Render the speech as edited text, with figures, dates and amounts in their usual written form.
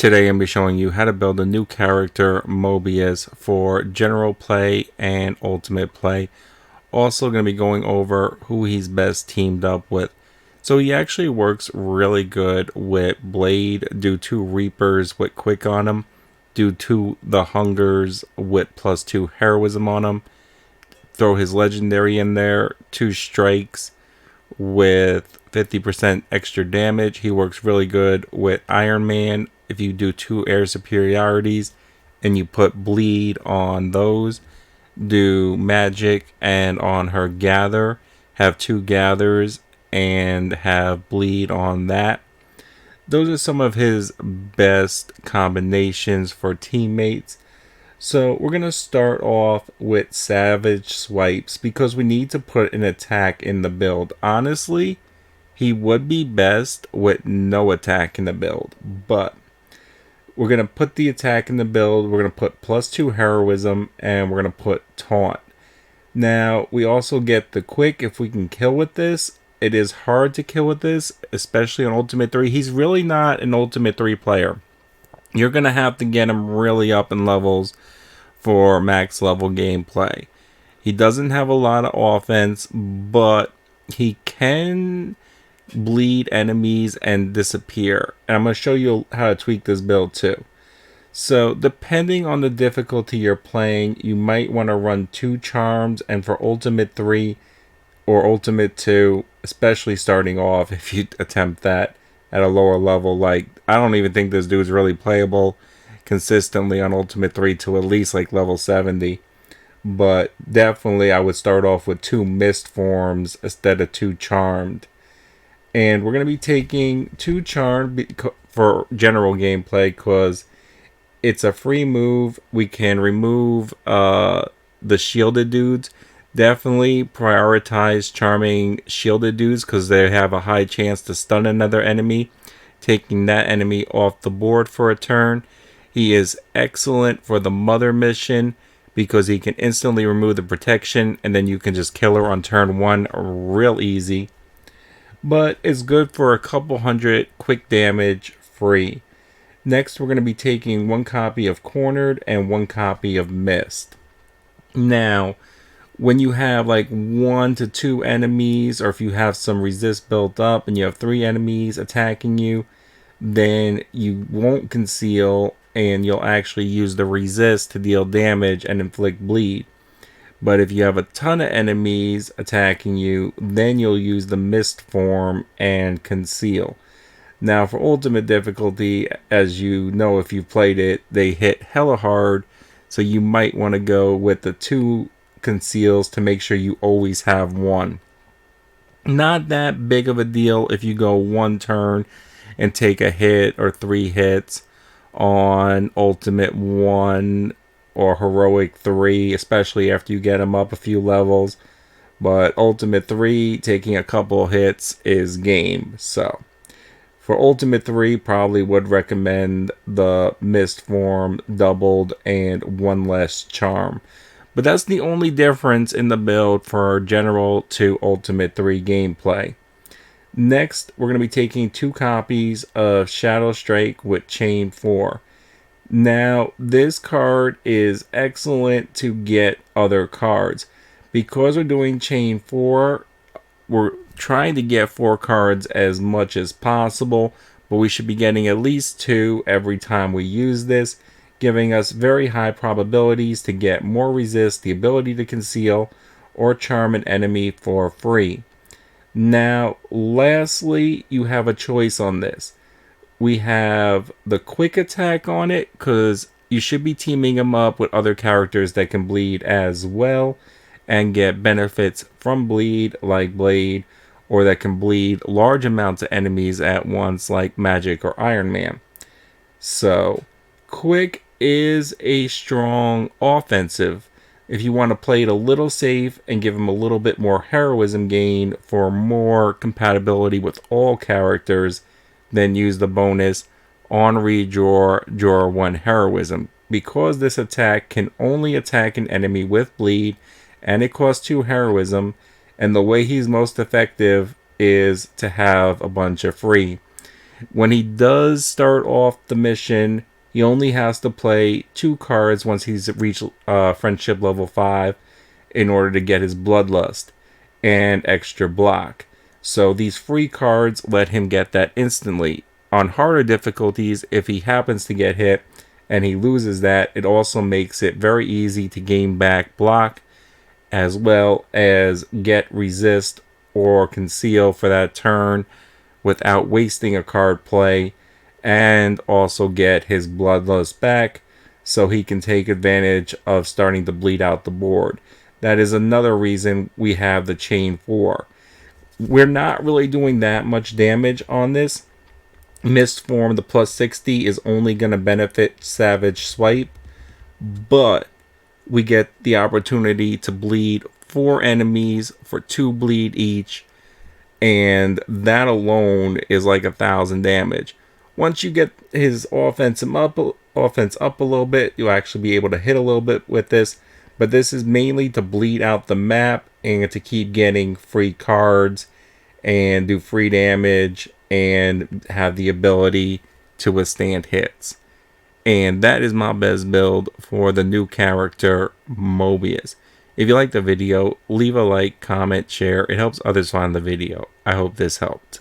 Today I'm going to be showing you how to build a new character, Morbius, for general play and ultimate play. Also going to be going over who he's best teamed up with. So he actually works really good with Blade, do 2 Reapers with quick on him, do 2 the Hungers with +2 heroism on him, throw his legendary in there, 2 strikes with 50% extra damage. He works really good with Iron Man if you do 2 air superiorities and you put bleed on those. Do magic and on her gather, have 2 gathers and have bleed on that. Those are some of his best combinations for teammates. So we're going to start off with Savage Swipes because we need to put an attack in the build. Honestly, he would be best with no attack in the build, but we're going to put the attack in the build. We're going to put +2 heroism and we're going to put taunt. Now, we also get the quick if we can kill with this. It is hard to kill with this, especially on Ultimate 3. He's really not an Ultimate 3 player. You're going to have to get him really up in levels for max level gameplay. He doesn't have a lot of offense, but he can bleed enemies and disappear. And I'm going to show you how to tweak this build too. So depending on the difficulty you're playing, you might want to run 2 charms, and for Ultimate 3 or Ultimate 2, especially starting off, if you attempt that at a lower level, like I don't even think this dude's really playable consistently on Ultimate 3 to at least like level 70. But definitely I would start off with 2 mist forms instead of 2 charmed. And we're going to be taking 2 charmed for general gameplay because it's a free move. We can remove the shielded dudes. Definitely prioritize charming shielded dudes because they have a high chance to stun another enemy, taking that enemy off the board for a turn. He is excellent for the mother mission because he can instantly remove the protection and then you can just kill her on turn 1 real easy. But it's good for a couple hundred quick damage free. Next, we're going to be taking 1 copy of Cornered and 1 copy of Mist. Now, when you have like 1 to 2 enemies, or if you have some resist built up and you have 3 enemies attacking you, then you won't conceal and you'll actually use the resist to deal damage and inflict bleed. But if you have a ton of enemies attacking you, then you'll use the mist form and conceal. Now for ultimate difficulty, as you know if you've played it, they hit hella hard, so you might want to go with the 2 conceals to make sure you always have 1. Not that big of a deal if you go 1 turn and take a hit or 3 hits on Ultimate 1 or Heroic 3, especially after you get them up a few levels. But Ultimate 3, taking a couple hits is game. So for Ultimate 3, probably would recommend the Mist form doubled and 1 less charm. But that's the only difference in the build for general to Ultimate 3 gameplay. Next, we're going to be taking 2 copies of Shadow Strike with Chain 4. Now, this card is excellent to get other cards. Because we're doing Chain 4, we're trying to get 4 cards as much as possible, but we should be getting at least 2 every time we use this, giving us very high probabilities to get more resist, the ability to conceal, or charm an enemy for free. Now, lastly, you have a choice on this. We have the quick attack on it because you should be teaming them up with other characters that can bleed as well and get benefits from bleed like Blade, or that can bleed large amounts of enemies at once like Magic or Iron Man. So quick is a strong offensive if you want to play it a little safe and give him a little bit more heroism gain for more compatibility with all characters. Then use the bonus on redraw, draw 1 heroism. Because this attack can only attack an enemy with bleed and it costs 2 heroism, and the way he's most effective is to have a bunch of free. When he does start off the mission, he only has to play 2 cards once he's reached friendship level 5 in order to get his bloodlust and extra block. So these free cards let him get that instantly. On harder difficulties, if he happens to get hit and he loses that, it also makes it very easy to gain back block, as well as get resist or conceal for that turn without wasting a card play, and also get his bloodlust back so he can take advantage of starting to bleed out the board. That is another reason we have the Chain 4. We're not really doing that much damage on this. Mist Form, the plus 60, is only going to benefit Savage Swipe, but we get the opportunity to bleed 4 enemies for 2 bleed each, and that alone is like 1,000 damage. Once you get his offense up a little bit, you'll actually be able to hit a little bit with this, but this is mainly to bleed out the map and to keep getting free cards and do free damage and have the ability to withstand hits. And that is my best build for the new character Morbius. If you liked the video, leave a like, comment, share. It helps others find the video. I hope this helped.